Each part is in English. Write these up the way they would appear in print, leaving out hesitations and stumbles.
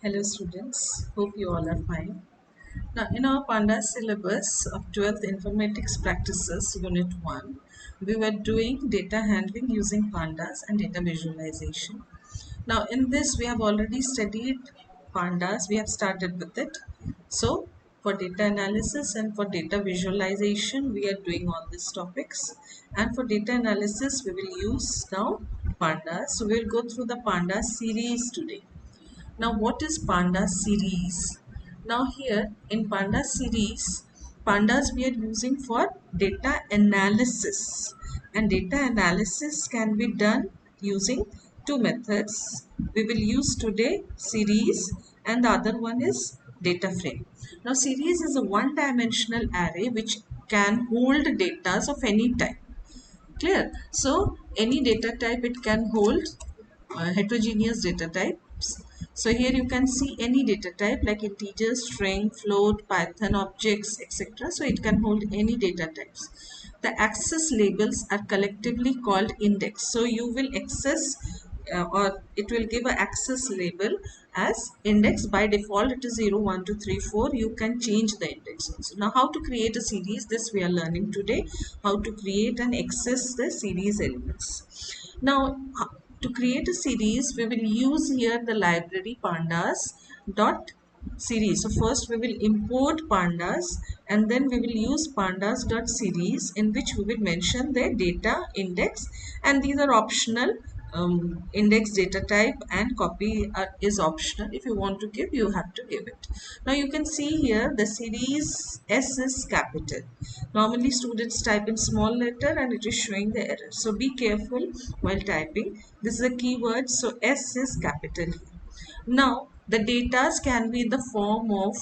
Hello students, hope you all are fine. Now in our Pandas syllabus of 12th Informatics Practices Unit 1, we were doing data handling using Pandas and data visualization. Now in this we have already studied Pandas, we have started with it. So for data analysis and for data visualization we are doing all these topics, and for data analysis we will use now Pandas. So we will go through the Pandas series today. Now, what is Pandas series? Now, here in Pandas series, Pandas we are using for data analysis, and data analysis can be done using two methods. We will use today series, and the other one is data frame. Now, series is a one-dimensional array which can hold data of any type. Clear? So, any data type it can hold, heterogeneous data types. So here you can see any data type like integer, string, float, Python objects, etc. So it can hold any data types. The access labels are collectively called index. So you will access or it will give an access label as index. By default it is 0, 1, 2, 3, 4. You can change the index also. Now how to create a series, this we are learning today, how to create and access the series elements. Now to create a series we will use here the library pandas dot series. So first we will import pandas, and then we will use pandas dot series, in which we will mention the data index, and these are optional. Index data type and copy is optional. If you want to give, you have to give it. Now you can see here the series S is capital. Normally students type in small letter and it is showing the error, so be careful while typing. This is a keyword, so S is capital. Now, the data can be in the form of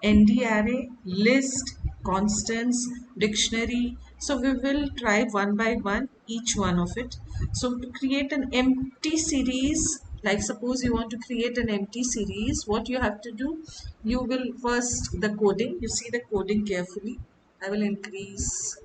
ND array, list, constants, dictionary. So we will try one by one each one of it. So to create an empty series, like suppose you want to create an empty series, what you have to do, you will first the coding, you see the coding carefully. I will increase.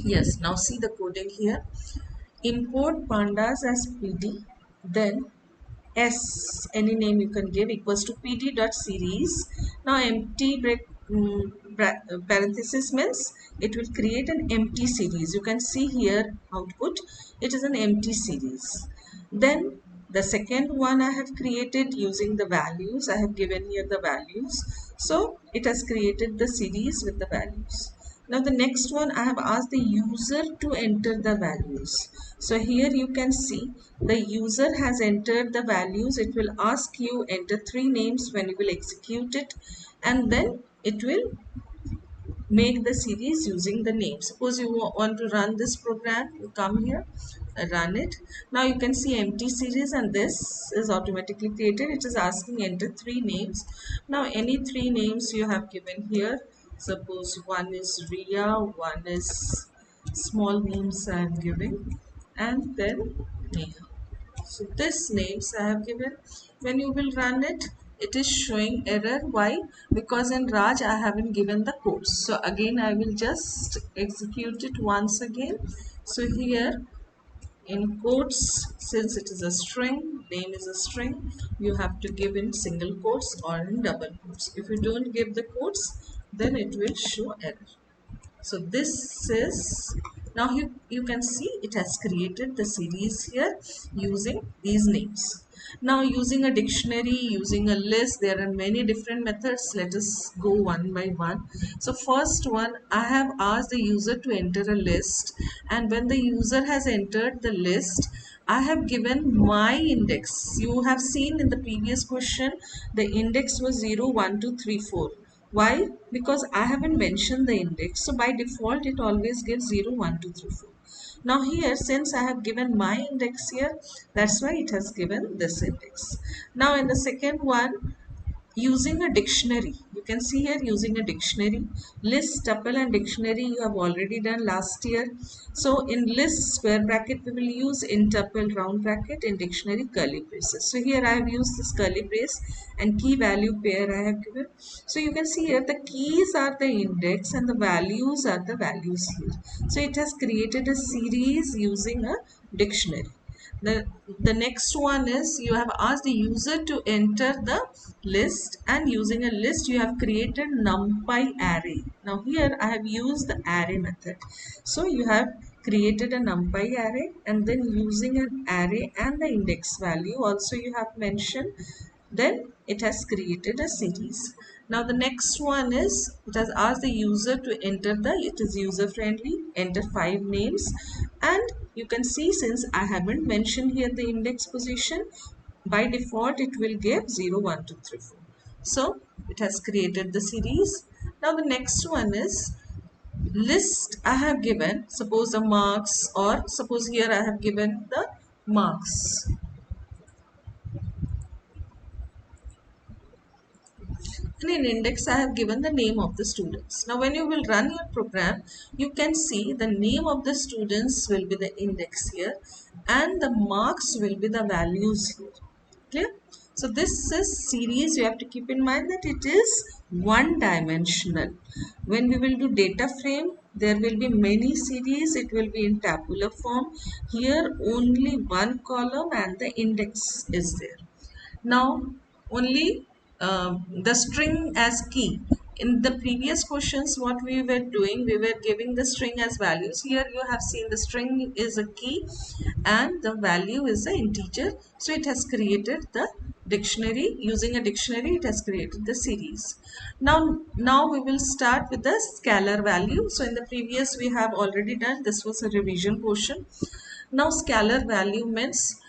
Yes, now see the coding here. Import pandas as PD, then S, any name you can give, equals to pd.series. Now empty parenthesis means it will create an empty series. You can see here output, it is an empty series. Then the second one I have created using the values. I have given here the values. So it has created the series with the values. Now the next one I have asked the user to enter the values. So here you can see the user has entered the values. It will ask you enter 3 names when you will execute it, and then it will make the series using the name. Suppose you want to run this program, you come here, run it. Now you can see empty series and this is automatically created. It is asking enter 3 names. Now any 3 names you have given here. Suppose one is Ria, one is small names I am giving, and then Neha. So this names I have given. When you will run it, it is showing error. Why? Because in Raj I haven't given the codes. So again I will just execute it once again. So here in quotes, since it is a string, name is a string, you have to give in single quotes or in double quotes. If you don't give the quotes, then it will show error. So this is, now you can see it has created the series here using these names. Now using a dictionary, using a list, there are many different methods. Let us go one by one. So first one, I have asked the user to enter a list, and when the user has entered the list, I have given my index. You have seen in the previous question the index was 0, 1, 2, 3, 4. Why? Because I haven't mentioned the index. So by default, it always gives 0, 1, 2, 3, 4. Now here, since I have given my index here, that's why it has given this index. Now in the second one, using a dictionary, you can see here using a dictionary, list, tuple and dictionary you have already done last year. So in list square bracket we will use, in tuple round bracket, in dictionary curly braces. So here I have used this curly brace, and key value pair I have given. So you can see here the keys are the index and the values are the values here. So it has created a series using a dictionary. The next one is you have asked the user to enter the list, and using a list you have created numpy array. Now here I have used the array method. So you have created a numpy array, and then using an array and the index value also you have mentioned, then it has created a series. Now the next one is it has asked the user to enter it is user friendly, enter 5 names, and you can see since I haven't mentioned here the index position, by default it will give 0 1 2 3 4. So it has created the series. Now the next one is list. I have given suppose the marks, or suppose here I have given the marks. And in index I have given the name of the students. Now when you will run your program, you can see the name of the students will be the index here, and the marks will be the values here. Clear? So this is series. You have to keep in mind that it is one dimensional. When we will do data frame, there will be many series. It will be in tabular form. Here only one column and the index is there. Now only the string as key. In the previous questions what we were doing, we were giving the string as values. Here you have seen the string is a key and the value is the integer. So it has created the dictionary. Using a dictionary it has created the series. Now we will start with the scalar value. So in the previous we have already done, this was a revision portion. Now scalar value means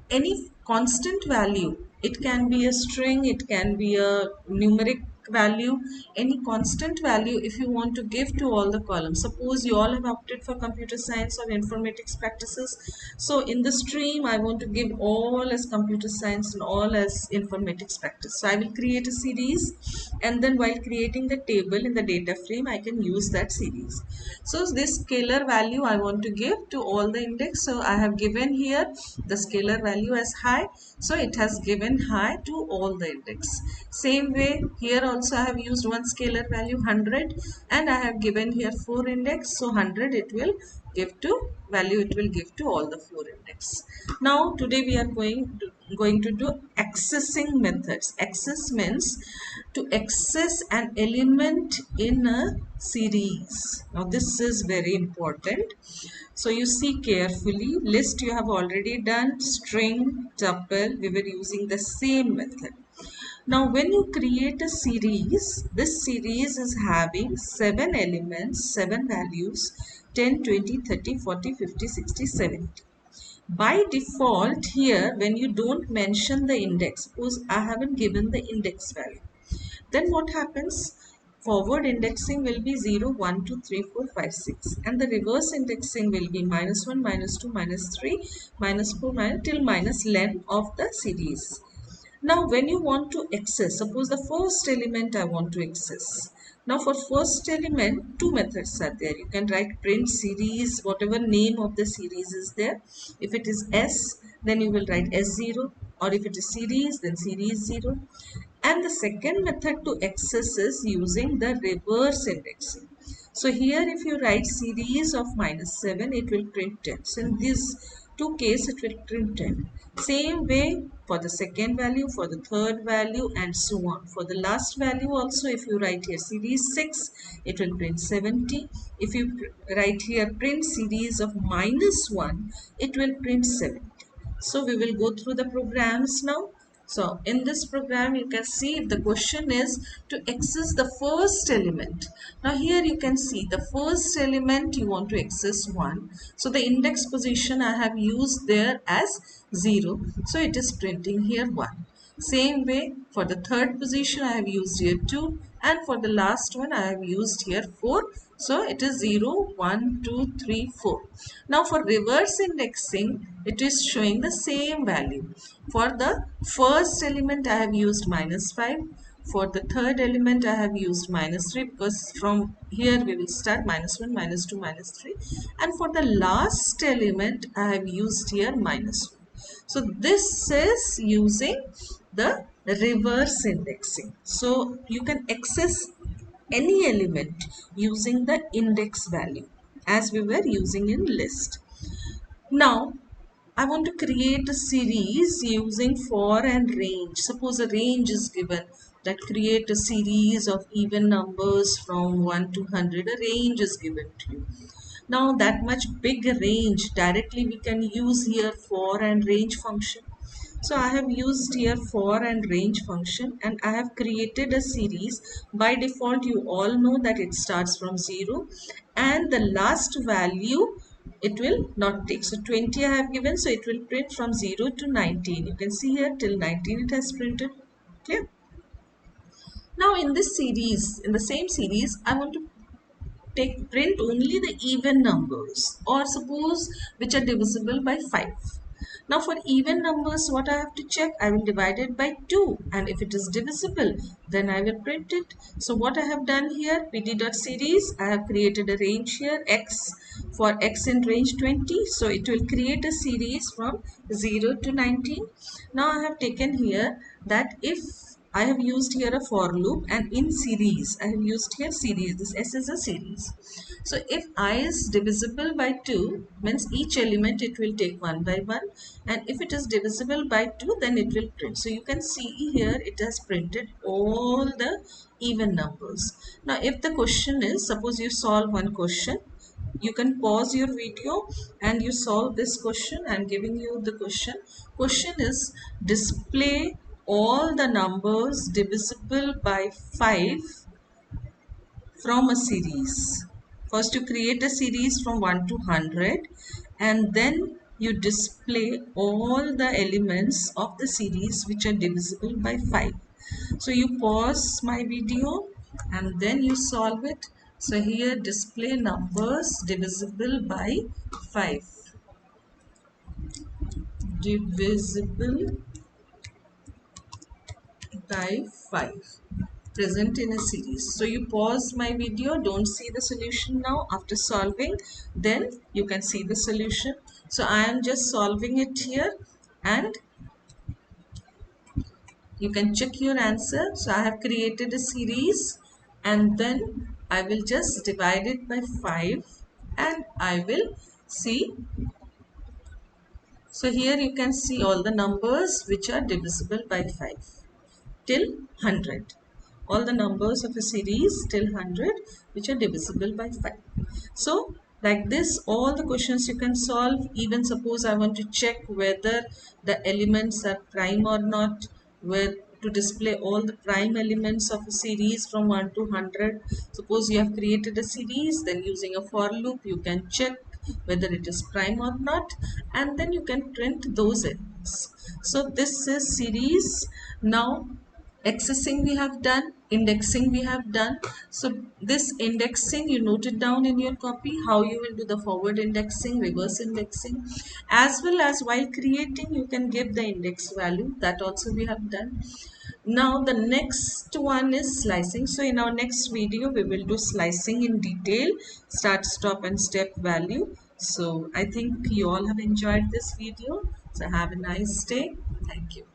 any constant value. It can be a string, it can be a numeric value, any constant value if you want to give to all the columns. Suppose you all have opted for computer science or informatics practices. So in the stream I want to give all as computer science and all as informatics practice. So I will create a series, and then while creating the table in the data frame I can use that series. So this scalar value I want to give to all the index. So I have given here the scalar value as high. So it has given high to all the index. Same way here also I have used one scalar value 100, and I have given here 4 index. So 100 it will give to value, it will give to all the 4 index. Now today we are going to do accessing methods. Access means to access an element in a series. Now this is very important. So you see carefully. List you have already done. String, tuple, we were using the same method. Now when you create a series, this series is having 7 elements, 7 values, 10, 20, 30, 40, 50, 60, 70. By default here, when you don't mention the index, suppose I haven't given the index value, then what happens? Forward indexing will be 0, 1, 2, 3, 4, 5, 6, and the reverse indexing will be -1, -2, -3, -4, till minus len of the series. Now when you want to access, suppose the first element I want to access. Now for first element, two methods are there. You can write print series, whatever name of the series is there. If it is S, then you will write S0, or if it is series, then series 0. And the second method to access is using the reverse indexing. So here if you write series of -7, it will print 10. So in these two cases, it will print 10. Same way for the second value, for the third value, and so on. For the last value also, if you write here series 6, it will print 70. If you write here print series of -1, it will print 70. So we will go through the programs now. So in this program you can see the question is to access the first element. Now here you can see the first element you want to access 1. So the index position I have used there as 0. So it is printing here 1. Same way for the third position I have used here 2, and for the last one I have used here 4. So it is 0, 1, 2, 3, 4. Now for reverse indexing, it is showing the same value. For the first element I have used -5. For the third element I have used -3, because from here we will start -1, -2, -3. And for the last element I have used here -1. So this is using the reverse indexing. So you can access any element using the index value as we were using in list. Now I want to create a series using for and range. Suppose a range is given, that create a series of even numbers from 1 to 100. A range is given to you. Now that much big range, directly we can use here for and range function. So I have used here for and range function, and I have created a series. By default, you all know that it starts from 0 and the last value it will not take. So 20 I have given, so it will print from 0 to 19. You can see here till 19 it has printed. Clear? Now in this series, in the same series, I want to print only the even numbers, or suppose which are divisible by 5. Now for even numbers, what I have to check, I will divide it by 2, and if it is divisible, then I will print it. So what I have done here, pt.series, I have created a range here, x, for x in range 20, so it will create a series from 0 to 19. Now I have taken here that if I have used here a for loop, and in series I have used here series. This S is a series. So if I is divisible by 2, means each element it will take one by one, and if it is divisible by 2, then it will print. So you can see here it has printed all the even numbers. Now if the question is, suppose you solve one question, you can pause your video and you solve this question. I'm giving you the question. Question is, display all the numbers divisible by 5 from a series. First you create a series from 1 to 100, and then you display all the elements of the series which are divisible by 5. So you pause my video and then you solve it. So here display numbers divisible by 5. Divisible by 5. Present in a series. So you pause my video, don't see the solution now. After solving, then you can see the solution. So I am just solving it here, and you can check your answer. So I have created a series, and then I will just divide it by 5 and I will see. So here you can see all the numbers which are divisible by 5 till 100. All the numbers of a series till 100 which are divisible by 5. So like this, all the questions you can solve. Even suppose I want to check whether the elements are prime or not, where to display all the prime elements of a series from 1 to 100. Suppose you have created a series, then using a for loop you can check whether it is prime or not, and then you can print those elements. So this is series. Now accessing we have done, indexing we have done. So this indexing you note it down in your copy, how you will do the forward indexing, reverse indexing, as well as while creating you can give the index value, that also we have done. Now the next one is slicing. So in our next video we will do slicing in detail, start, stop and step value. So I think you all have enjoyed this video. So have a nice day. Thank you.